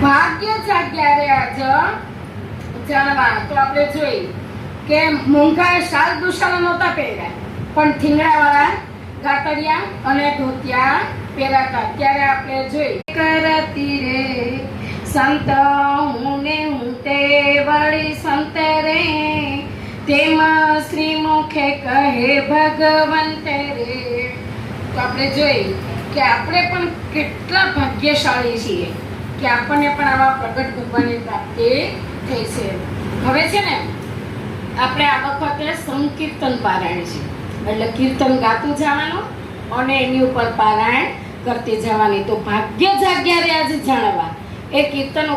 ભાગ્ય જાગ્યા રે આજ જાણવા. તો આપણે જોઈ કે મોંઘા શાલ દુશાલા નહોતા પહેર્યા, પણ થીંગડાવાળા ગાતડિયા અને ધોતિયા પહેરાતા. ત્યારે આપણે જોઈ કરતી રે સંત હું ને હું તે વળી સંત રે, તેમાં શ્રી મુખે કહે ભગવંત રે. તો આપણે જોઈ કે આપણે પણ કેટલા ભાગ્યશાળી છીએ કે આપણને પણ આવા પ્રગટ ભગવાનની પ્રાપ્તિ થઈ છે. હવે છે ને આપણે આ વખતે સંકીર્તન પારાયણ છે, એટલે કીર્તન ગાતું જવાનું અને એની ઉપર પારાયણ કરતી જવાની. તો ભાગ્ય જાગ્યા રે આજે જાણવા એ કીર્તન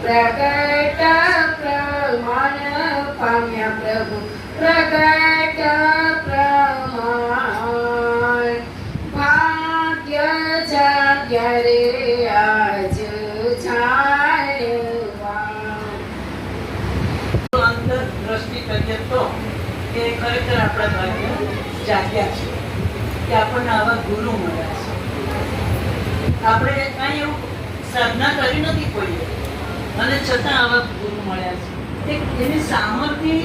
પ્રગટ પ્રમાણ પામ્યા પ્રભુ પ્રગટ પ્રમાણ. ભાગ્ય જાગ્યા રે આજ જાણવા. અંદર દ્રષ્ટિ કરીએ તો કે ખરેખર આપણા ભાગ્ય જાગ્યા છે કે આપણને આવા ગુરુ મળ્યા છે. આપણે કાંઈ એવું સાધના કરી નથી કોઈએ, અને છતાં આવા ગુરુ મળ્યા છે. એની સામર્થ્ય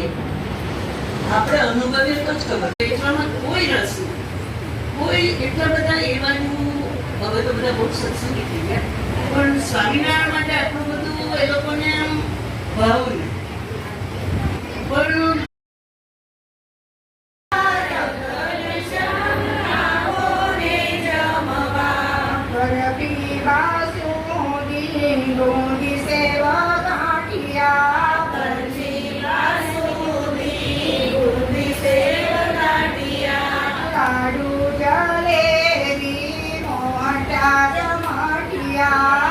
આપણે અનુભવીએ તો જ ખબર. વેચવામાં કોઈ રસ નથી, કોઈ એટલા બધા એવાનું. હવે તો બધા બહુ સત્સંગી થઈ ગયા, પણ સ્વામિનારાયણ માટે આટલું બધું એ લોકોને આમ ભાવ નહીં. પણ લાડુ જલેબી મોટા જમઠિયા